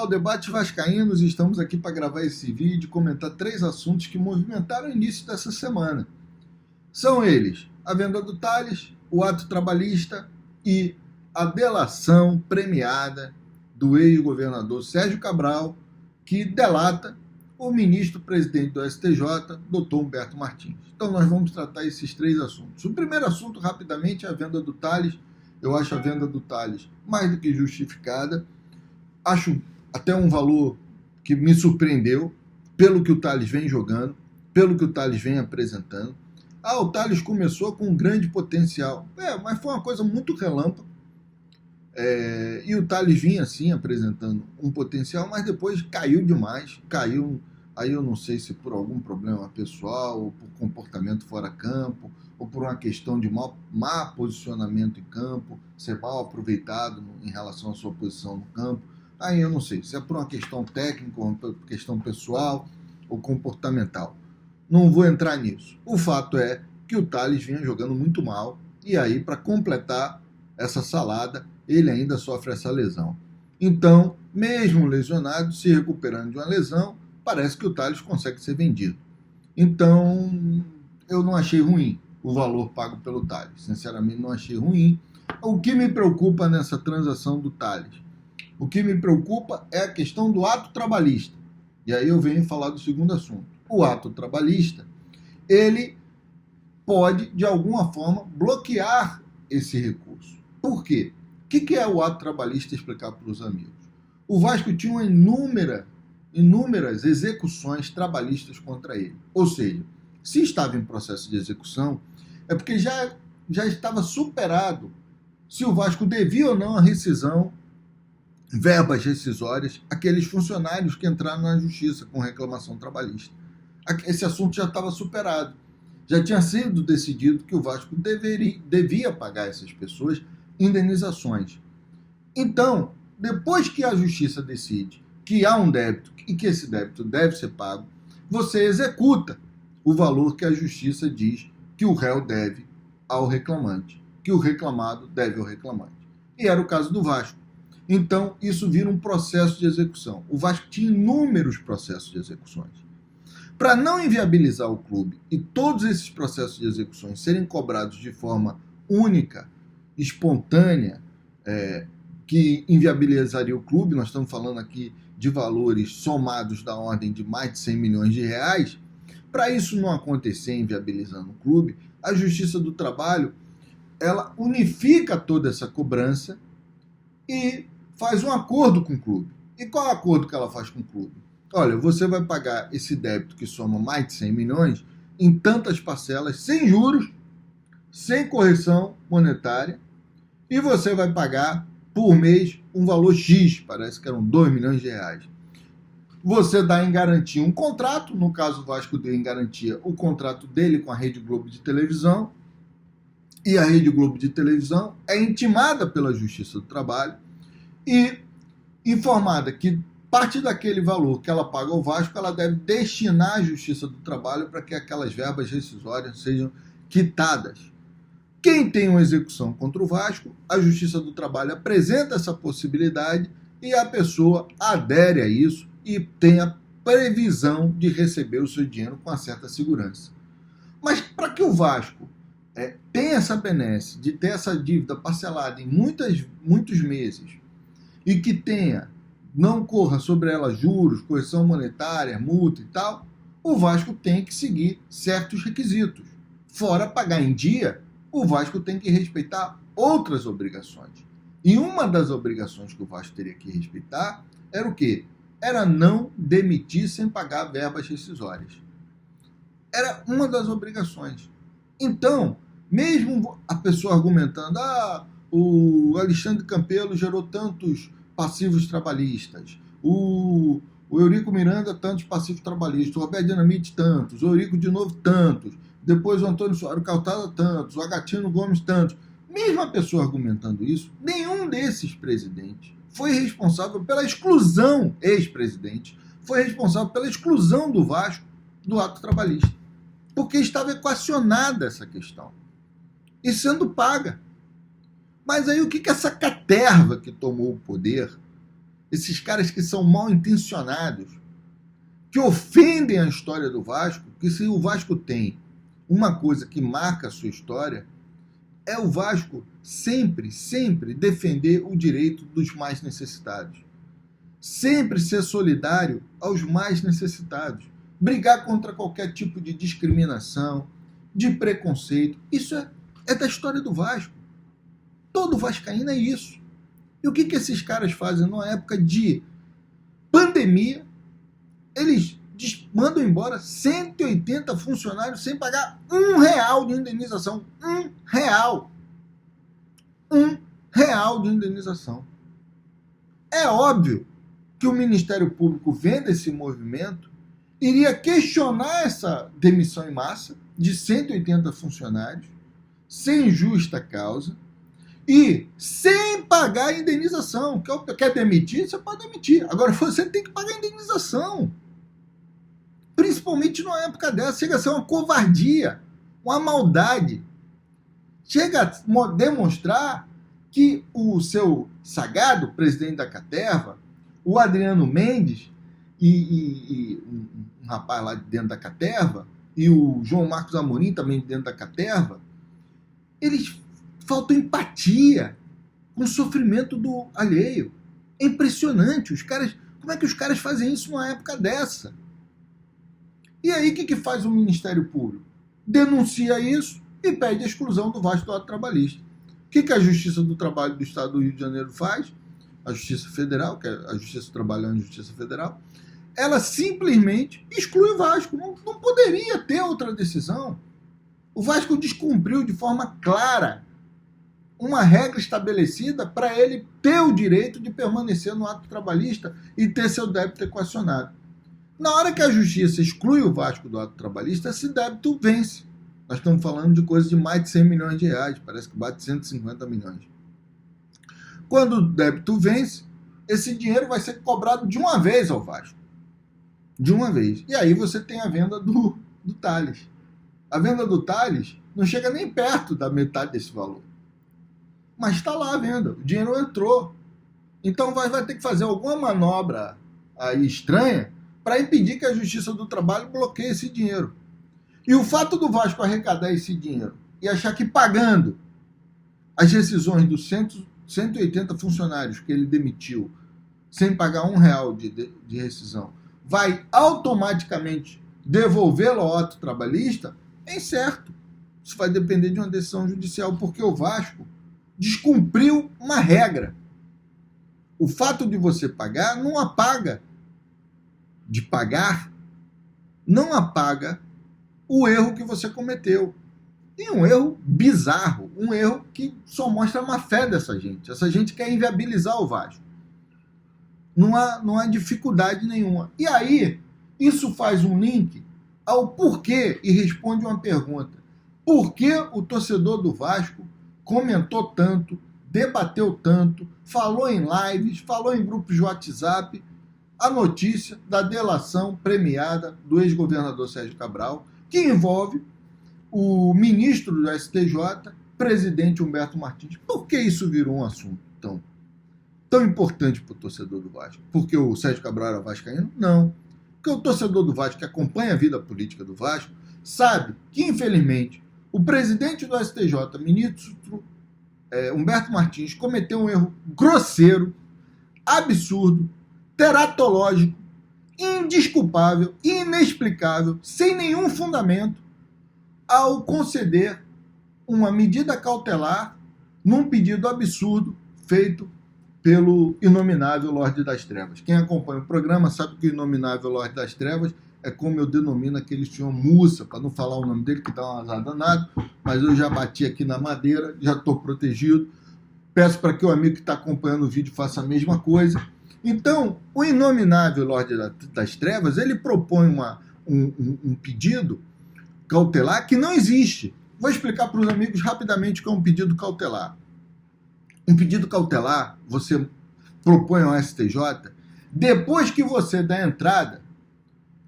Debate Vascaínos, estamos aqui para gravar esse vídeo e comentar 3 assuntos que movimentaram o início dessa semana. São eles: a venda do Tales, o ato trabalhista e a delação premiada do ex-governador Sérgio Cabral, que delata o ministro-presidente do STJ, doutor Humberto Martins. Então nós vamos tratar esses 3 assuntos. O primeiro assunto, rapidamente, é a venda do Tales. Eu acho a venda do Tales mais do que justificada. Acho até um valor que me surpreendeu, pelo que o Tales vem jogando, pelo que o Tales vem apresentando. O Tales começou com um grande potencial, mas foi uma coisa muito relâmpago. E o Tales vinha assim apresentando um potencial, mas depois caiu demais, aí eu não sei se por algum problema pessoal, ou por comportamento fora campo, ou por uma questão de má posicionamento em campo, ser mal aproveitado em relação à sua posição no campo. Aí eu não sei se é por uma questão técnica, ou uma questão pessoal ou comportamental. Não vou entrar nisso. O fato é que o Tales vinha jogando muito mal, e aí, para completar essa salada, ele ainda sofre essa lesão. Então, mesmo lesionado, se recuperando de uma lesão, parece que o Tales consegue ser vendido. Então, eu não achei ruim o valor pago pelo Tales. Sinceramente, não achei ruim. O que me preocupa nessa transação do Tales? O que me preocupa é a questão do ato trabalhista. E aí eu venho falar do segundo assunto. O ato trabalhista, ele pode, de alguma forma, bloquear esse recurso. Por quê? O que é o ato trabalhista, explicar para os amigos? O Vasco tinha uma inúmeras execuções trabalhistas contra ele. Ou seja, se estava em processo de execução, é porque já estava superado se o Vasco devia ou não a rescisão, verbas rescisórias, aqueles funcionários que entraram na justiça com reclamação trabalhista. Esse assunto já estava superado. Já tinha sido decidido que o Vasco devia pagar essas pessoas indenizações. Então, depois que a justiça decide que há um débito e que esse débito deve ser pago, você executa o valor que a justiça diz que o réu deve ao reclamante, que o reclamado deve ao reclamante. E era o caso do Vasco. Então, isso vira um processo de execução. O Vasco tinha inúmeros processos de execuções. Para não inviabilizar o clube e todos esses processos de execuções serem cobrados de forma única, espontânea, que inviabilizaria o clube, nós estamos falando aqui de valores somados da ordem de mais de 100 milhões de reais, para isso não acontecer inviabilizando o clube, a Justiça do Trabalho ela unifica toda essa cobrança e faz um acordo com o clube. E qual é o acordo que ela faz com o clube? Olha, você vai pagar esse débito que soma mais de 100 milhões em tantas parcelas, sem juros, sem correção monetária, e você vai pagar por mês um valor X, parece que eram 2 milhões de reais. Você dá em garantia um contrato, no caso o Vasco deu em garantia o contrato dele com a Rede Globo de televisão, e a Rede Globo de televisão é intimada pela Justiça do Trabalho e informada que parte daquele valor que ela paga ao Vasco, ela deve destinar à Justiça do Trabalho para que aquelas verbas rescisórias sejam quitadas. Quem tem uma execução contra o Vasco, a Justiça do Trabalho apresenta essa possibilidade e a pessoa adere a isso e tem a previsão de receber o seu dinheiro com uma certa segurança. Mas para que o Vasco tenha essa benesse de ter essa dívida parcelada em muitos meses e que não corra sobre ela juros, correção monetária, multa e tal, o Vasco tem que seguir certos requisitos. Fora pagar em dia, o Vasco tem que respeitar outras obrigações. E uma das obrigações que o Vasco teria que respeitar era o quê? Era não demitir sem pagar verbas rescisórias. Era uma das obrigações. Então, mesmo a pessoa argumentando, o Alexandre Campelo gerou tantos passivos trabalhistas, o Eurico Miranda tantos passivos trabalhistas, o Roberto Dinamite tantos, o Eurico de novo tantos, depois o Antônio Soares Calçada tantos, o Agatino Gomes tantos. Mesmo a pessoa argumentando isso, nenhum desses presidentes foi responsável pela exclusão, ex-presidente, foi responsável pela exclusão do Vasco do ato trabalhista, porque estava equacionada essa questão e sendo paga. Mas aí o que essa caterva que tomou o poder esses caras que são mal intencionados, que ofendem a história do Vasco, que se o Vasco tem uma coisa que marca a sua história, é o Vasco sempre, sempre defender o direito dos mais necessitados. Sempre ser solidário aos mais necessitados. Brigar contra qualquer tipo de discriminação, de preconceito. Isso é da história do Vasco. Todo vascaíno é isso. E o que esses caras fazem numa época de pandemia? Eles mandam embora 180 funcionários sem pagar R$1 de indenização. R$1. R$1 de indenização. É óbvio que o Ministério Público, vendo esse movimento, iria questionar essa demissão em massa de 180 funcionários, sem justa causa, e sem pagar a indenização. Quer demitir? Você pode demitir. Agora você tem que pagar a indenização. Principalmente numa época dessa. Chega a ser uma covardia, uma maldade. Chega a demonstrar que o seu sagado presidente da Caterva, o Adriano Mendes, e um rapaz lá dentro da Caterva, e o João Marcos Amorim também dentro da Caterva, eles faltam empatia com o sofrimento do alheio. É impressionante. Como é que os caras fazem isso numa época dessa? E aí o que faz o Ministério Público? Denuncia isso e pede a exclusão do Vasco do ato trabalhista. O que a Justiça do Trabalho do Estado do Rio de Janeiro faz? A Justiça Federal, que é a Justiça do Trabalho é uma Justiça Federal, ela simplesmente exclui o Vasco. Não poderia ter outra decisão. O Vasco descumpriu de forma clara uma regra estabelecida para ele ter o direito de permanecer no ato trabalhista e ter seu débito equacionado. Na hora que a Justiça exclui o Vasco do ato trabalhista, esse débito vence. Nós estamos falando de coisa de mais de 100 milhões de reais, parece que bate 150 milhões. Quando o débito vence, esse dinheiro vai ser cobrado de uma vez ao Vasco. De uma vez. E aí você tem a venda do Tales. A venda do Tales não chega nem perto da metade desse valor. Mas está lá a venda, o dinheiro entrou. Então vai ter que fazer alguma manobra aí estranha para impedir que a Justiça do Trabalho bloqueie esse dinheiro. E o fato do Vasco arrecadar esse dinheiro e achar que pagando as rescisões dos 180 funcionários que ele demitiu, sem pagar R$1 de rescisão, vai automaticamente devolvê-lo ao ato trabalhista, é incerto. Isso vai depender de uma decisão judicial, porque o Vasco descumpriu uma regra. O fato de você pagar não apaga, de pagar, não apaga o erro que você cometeu. E um erro bizarro, um erro que só mostra a má fé dessa gente. Essa gente quer inviabilizar o Vasco. Não há dificuldade nenhuma. E aí, isso faz um link ao porquê e responde uma pergunta. Por que o torcedor do Vasco comentou tanto, debateu tanto, falou em lives, falou em grupos de WhatsApp, a notícia da delação premiada do ex-governador Sérgio Cabral, que envolve o ministro do STJ, presidente Humberto Martins? Por que isso virou um assunto tão importante para o torcedor do Vasco? Porque o Sérgio Cabral era vascaíno? Não. Porque o torcedor do Vasco, que acompanha a vida política do Vasco, sabe que, infelizmente, o presidente do STJ, ministro Humberto Martins, cometeu um erro grosseiro, absurdo, teratológico, indesculpável, inexplicável, sem nenhum fundamento, ao conceder uma medida cautelar num pedido absurdo feito pelo inominável Lorde das Trevas. Quem acompanha o programa sabe que o inominável Lorde das Trevas é como eu denomino aquele senhor Mussa, para não falar o nome dele, que dá um azar danado, mas eu já bati aqui na madeira, já estou protegido. Peço para que o amigo que está acompanhando o vídeo faça a mesma coisa. Então, o inominável Lorde das Trevas, ele propõe um pedido cautelar que não existe. Vou explicar para os amigos rapidamente o que é um pedido cautelar. Um pedido cautelar, você propõe ao STJ, depois que você dá entrada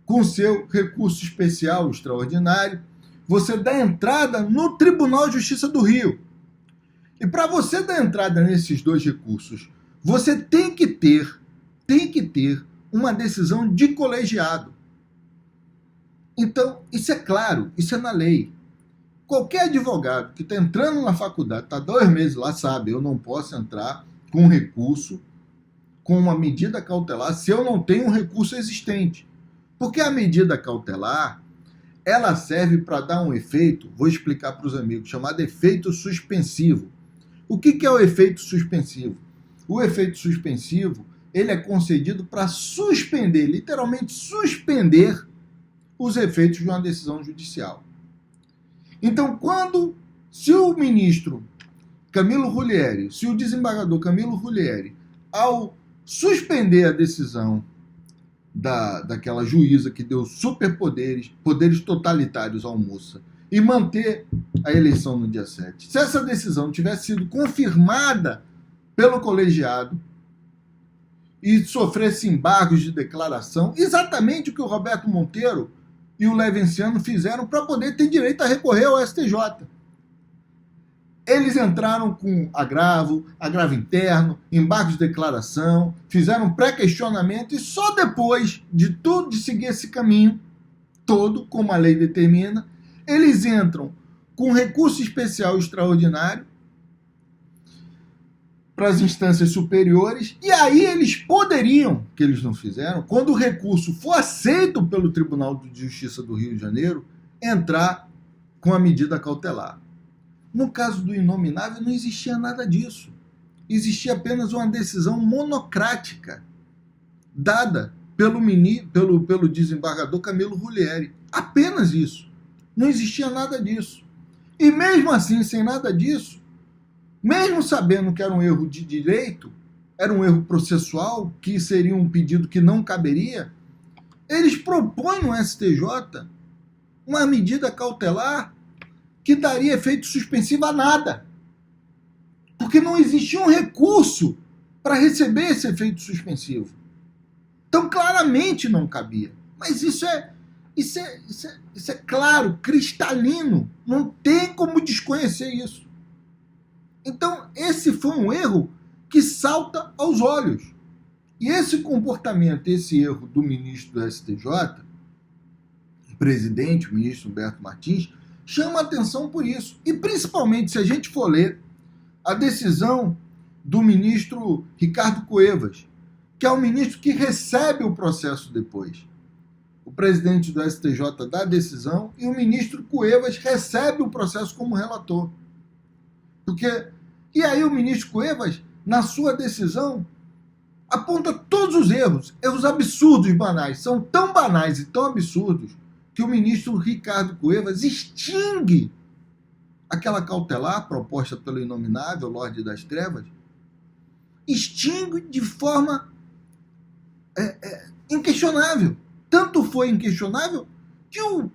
com seu recurso especial extraordinário, você dá entrada no Tribunal de Justiça do Rio. E para você dar entrada nesses dois recursos, você tem que ter tem que ter uma decisão de colegiado. Então, isso é claro, isso é na lei. Qualquer advogado que está entrando na faculdade, está 2 meses lá, sabe, eu não posso entrar com recurso, com uma medida cautelar, se eu não tenho um recurso existente. Porque a medida cautelar, ela serve para dar um efeito, vou explicar para os amigos, chamado efeito suspensivo. O que é o efeito suspensivo? O efeito suspensivo, ele é concedido para suspender, literalmente suspender os efeitos de uma decisão judicial. Então, se o ministro Camilo Rulieri, se o desembargador Camilo Rulieri, ao suspender a decisão daquela juíza que deu superpoderes, poderes totalitários ao Mussa, e manter a eleição no dia 7, se essa decisão tivesse sido confirmada pelo colegiado e sofresse embargos de declaração, exatamente o que o Roberto Monteiro e o Levinciano fizeram para poder ter direito a recorrer ao STJ. Eles entraram com agravo interno, embargos de declaração, fizeram pré-questionamento e só depois de seguir esse caminho todo, como a lei determina, eles entram com recurso especial extraordinário para as instâncias superiores, e aí eles poderiam, que eles não fizeram, quando o recurso for aceito pelo Tribunal de Justiça do Rio de Janeiro, entrar com a medida cautelar. No caso do inominável, não existia nada disso. Existia apenas uma decisão monocrática dada pelo desembargador Camilo Rulieri. Apenas isso. Não existia nada disso. E mesmo assim, sem nada disso, mesmo sabendo que era um erro de direito, era um erro processual, que seria um pedido que não caberia, eles propõem no STJ uma medida cautelar que daria efeito suspensivo a nada. Porque não existia um recurso para receber esse efeito suspensivo. Então, claramente não cabia. Mas isso é claro, cristalino. Não tem como desconhecer isso. Então, esse foi um erro que salta aos olhos. E esse comportamento, esse erro do ministro do STJ, o presidente, o ministro Humberto Martins, chama a atenção por isso. E principalmente se a gente for ler a decisão do ministro Ricardo Cuevas, que é o ministro que recebe o processo depois. O presidente do STJ dá a decisão e o ministro Cuevas recebe o processo como relator. E aí o ministro Cuevas, na sua decisão, aponta todos os erros absurdos, banais. São tão banais e tão absurdos que o ministro Ricardo Cuevas extingue aquela cautelar proposta pelo inominável Lorde das Trevas, extingue de forma inquestionável. Tanto foi inquestionável que o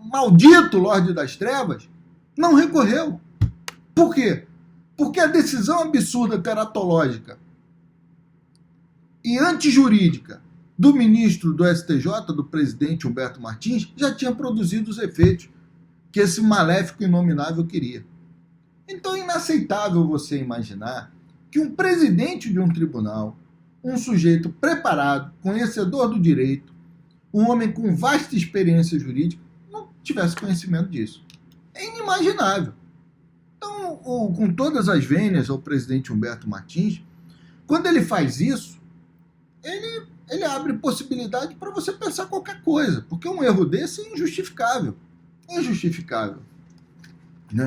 maldito Lorde das Trevas não recorreu. Por quê? Porque a decisão absurda teratológica e antijurídica do ministro do STJ, do presidente Humberto Martins, já tinha produzido os efeitos que esse maléfico inominável queria. Então é inaceitável você imaginar que um presidente de um tribunal, um sujeito preparado, conhecedor do direito, um homem com vasta experiência jurídica, não tivesse conhecimento disso. É inimaginável. Então, com todas as vênias ao presidente Humberto Martins, quando ele faz isso, ele abre possibilidade para você pensar qualquer coisa, porque um erro desse é injustificável. Injustificável. Né?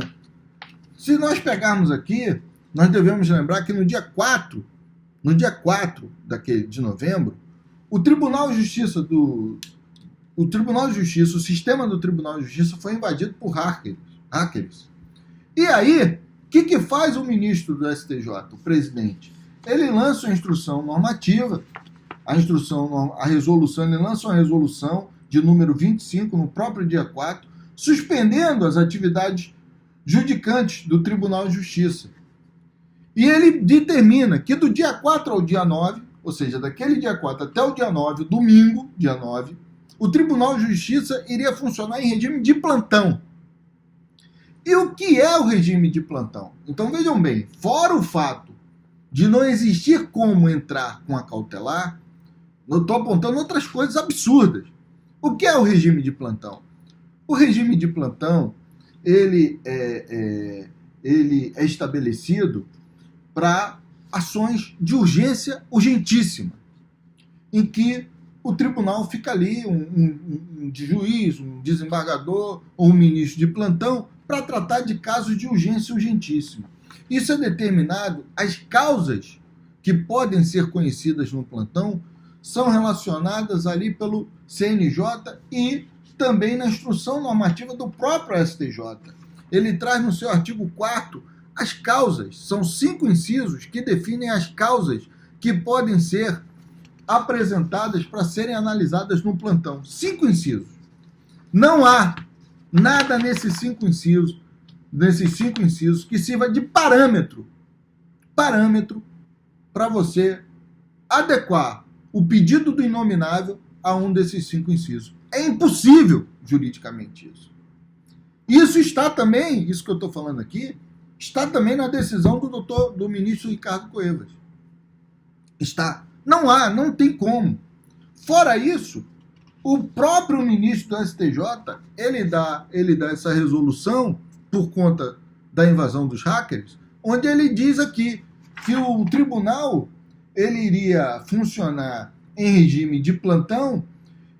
Se nós pegarmos aqui, nós devemos lembrar que no dia 4 de novembro, o Tribunal de Justiça, o sistema do Tribunal de Justiça foi invadido por hackers. E aí, o que faz o ministro do STJ, o presidente? Ele lança uma instrução normativa, ele lança uma resolução de número 25 no próprio dia 4, suspendendo as atividades judicantes do Tribunal de Justiça. E ele determina que do dia 4 ao dia 9, ou seja, daquele dia 4 até o dia 9, domingo, dia 9, o Tribunal de Justiça iria funcionar em regime de plantão. E o que é o regime de plantão? Então vejam bem, fora o fato de não existir como entrar com a cautelar, eu estou apontando outras coisas absurdas. O que é o regime de plantão? O regime de plantão, ele é estabelecido para ações de urgência urgentíssima, em que o tribunal fica ali, um juiz, um desembargador ou um ministro de plantão, para tratar de casos de urgência urgentíssima. Isso é determinado, as causas que podem ser conhecidas no plantão são relacionadas ali pelo CNJ e também na instrução normativa do próprio STJ. Ele traz no seu artigo 4º as causas, são 5 incisos que definem as causas que podem ser apresentadas para serem analisadas no plantão. 5 incisos. Não há nada nesses 5 incisos que sirva de parâmetro para você adequar o pedido do inominável a um desses 5 incisos. É impossível juridicamente isso. Isso está também, isso que eu estou falando aqui, está também na decisão do ministro Ricardo Cuevas. Está. Não tem como. Fora isso, o próprio ministro do STJ, ele dá essa resolução por conta da invasão dos hackers, onde ele diz aqui que o tribunal ele iria funcionar em regime de plantão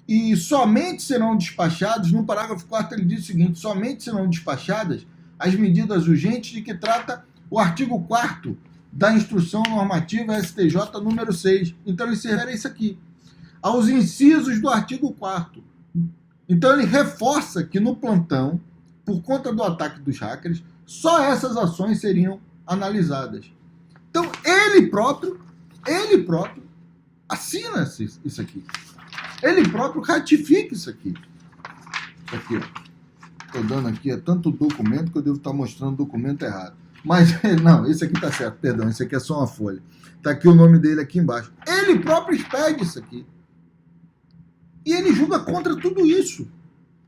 e somente serão despachados, no parágrafo 4º ele diz o seguinte, somente serão despachadas as medidas urgentes de que trata o artigo 4º da Instrução Normativa STJ número 6. Então ele se refere a isso aqui, aos incisos do artigo 4º. Então ele reforça que no plantão, por conta do ataque dos hackers, só essas ações seriam analisadas. Então ele próprio assina isso aqui. Ele próprio ratifica isso aqui. Isso aqui, ó. Estou dando aqui tanto documento que eu devo estar mostrando o documento errado. Mas, não, esse aqui está certo, perdão, esse aqui é só uma folha. Está aqui o nome dele aqui embaixo. Ele próprio expede isso aqui. E ele julga contra tudo isso.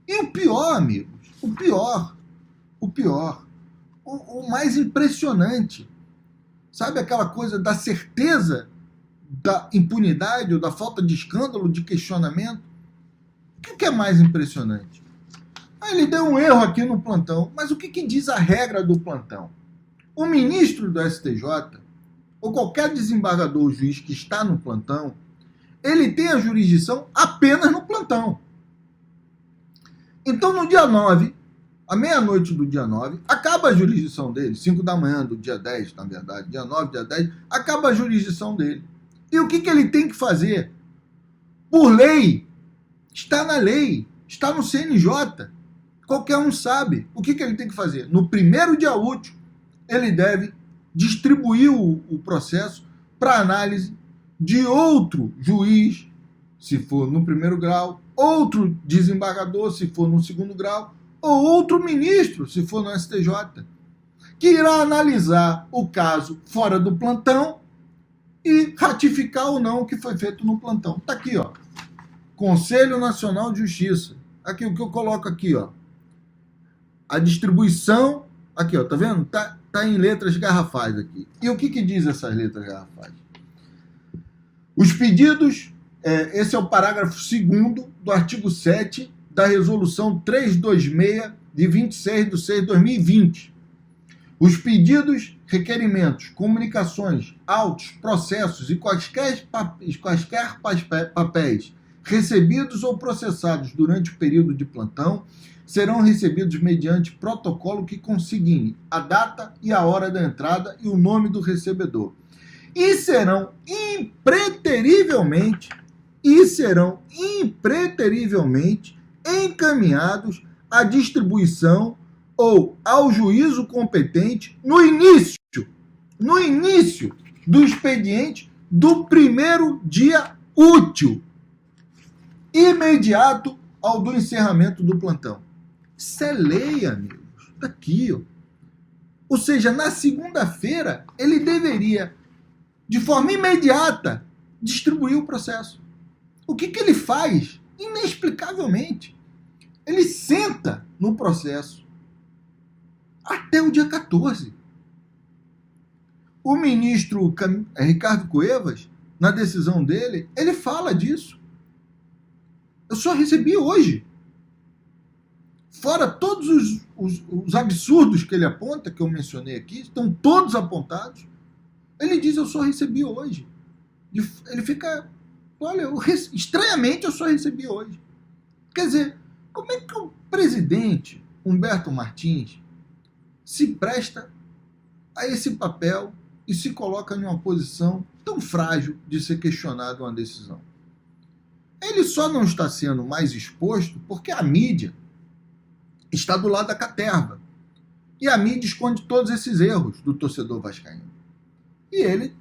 E o pior, amigos, o mais impressionante, sabe aquela coisa da certeza da impunidade ou da falta de escândalo, de questionamento? O que é mais impressionante? Ele deu um erro aqui no plantão, mas o que diz a regra do plantão? O ministro do STJ, ou qualquer desembargador ou juiz que está no plantão, ele tem a jurisdição apenas no plantão. Então, no dia 9, à meia-noite do dia 9, acaba a jurisdição dele, 5 da manhã do dia 10, na verdade, dia 9, dia 10, acaba a jurisdição dele. E o que ele tem que fazer? Por lei, está na lei, está no CNJ, qualquer um sabe. O que ele tem que fazer? No primeiro dia útil, ele deve distribuir o processo para análise de outro juiz, se for no primeiro grau, outro desembargador, se for no segundo grau, ou outro ministro, se for no STJ, que irá analisar o caso fora do plantão e ratificar ou não o que foi feito no plantão. Está aqui, ó. Conselho Nacional de Justiça. Aqui, o que eu coloco aqui, ó. A distribuição, aqui, ó, tá vendo? Tá em letras garrafais aqui. E o que diz essas letras garrafais? Os pedidos, esse é o parágrafo 2º do artigo 7 da resolução 326 de 26/6/2020. Os pedidos, requerimentos, comunicações, autos, processos e quaisquer papéis recebidos ou processados durante o período de plantão serão recebidos mediante protocolo que consigne a data e a hora da entrada e o nome do recebedor. E serão impreterivelmente encaminhados à distribuição ou ao juízo competente no início do expediente do primeiro dia útil, imediato ao do encerramento do plantão. Isso é lei, amigos. Está aqui, ó. Ou seja, na segunda-feira, ele deveria, de forma imediata, distribuir o processo. O que ele faz? Inexplicavelmente. Ele senta no processo até o dia 14. O ministro Ricardo Cuevas, na decisão dele, ele fala disso. Eu só recebi hoje. Fora todos os absurdos que ele aponta, que eu mencionei aqui, estão todos apontados. Ele diz, eu só recebi hoje. Ele fica, olha, estranhamente eu só recebi hoje. Quer dizer, como é que o presidente Humberto Martins se presta a esse papel e se coloca em uma posição tão frágil de ser questionado uma decisão? Ele só não está sendo mais exposto porque a mídia está do lado da caterva. E a mídia esconde todos esses erros do torcedor vascaíno. E ele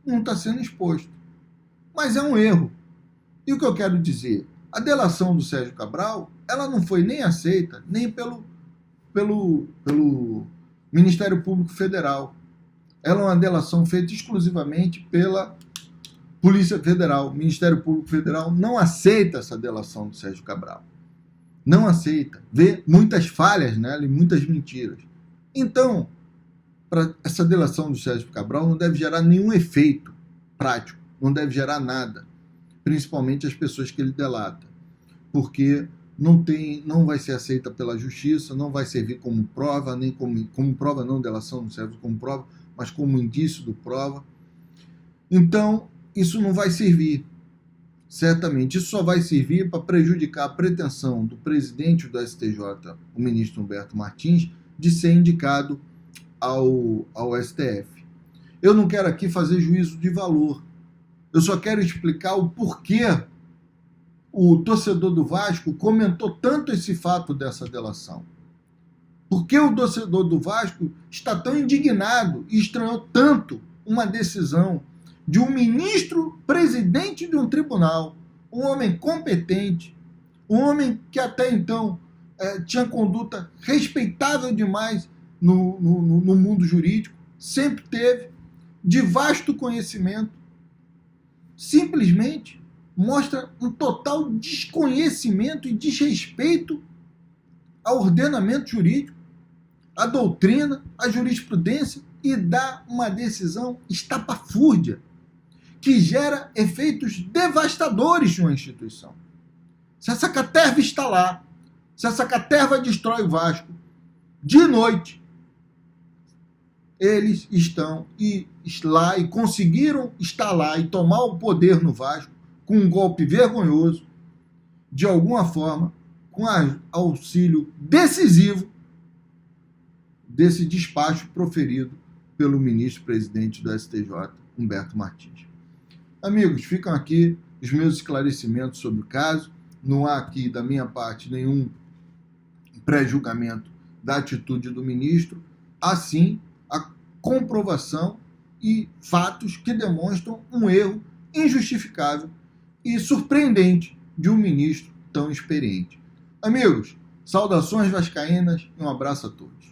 não está sendo exposto. Mas é um erro. E o que eu quero dizer? A delação do Sérgio Cabral, ela não foi nem aceita nem pelo Ministério Público Federal. Ela é uma delação feita exclusivamente pela Polícia Federal. O Ministério Público Federal não aceita essa delação do Sérgio Cabral. Não aceita. Vê muitas falhas nela e muitas mentiras. Então, essa delação do Sérgio Cabral não deve gerar nenhum efeito prático. Não deve gerar nada. Principalmente as pessoas que ele delata. Porque não vai ser aceita pela justiça, não vai servir como prova, nem como prova não, delação não serve como prova, mas como indício do prova. Então, isso não vai servir. Certamente, isso só vai servir para prejudicar a pretensão do presidente do STJ, o ministro Humberto Martins, de ser indicado ao STF. Eu não quero aqui fazer juízo de valor. Eu só quero explicar o porquê o torcedor do Vasco comentou tanto esse fato dessa delação. Por que o torcedor do Vasco está tão indignado e estranhou tanto uma decisão de um ministro presidente de um tribunal, um homem competente, um homem que até então tinha conduta respeitável demais no mundo jurídico, sempre teve, de vasto conhecimento, simplesmente mostra um total desconhecimento e desrespeito ao ordenamento jurídico, à doutrina, à jurisprudência, e dá uma decisão estapafúrdia, que gera efeitos devastadores de uma instituição. Se essa caterva está lá, se essa caterva destrói o Vasco, de noite, eles estão lá e conseguiram estar lá e tomar o poder no Vasco com um golpe vergonhoso, de alguma forma, com auxílio decisivo desse despacho proferido pelo ministro-presidente do STJ, Humberto Martins. Amigos, ficam aqui os meus esclarecimentos sobre o caso. Não há aqui, da minha parte, nenhum pré-julgamento da atitude do ministro. Assim, a comprovação e fatos que demonstram um erro injustificável e surpreendente de um ministro tão experiente. Amigos, saudações vascaínas e um abraço a todos.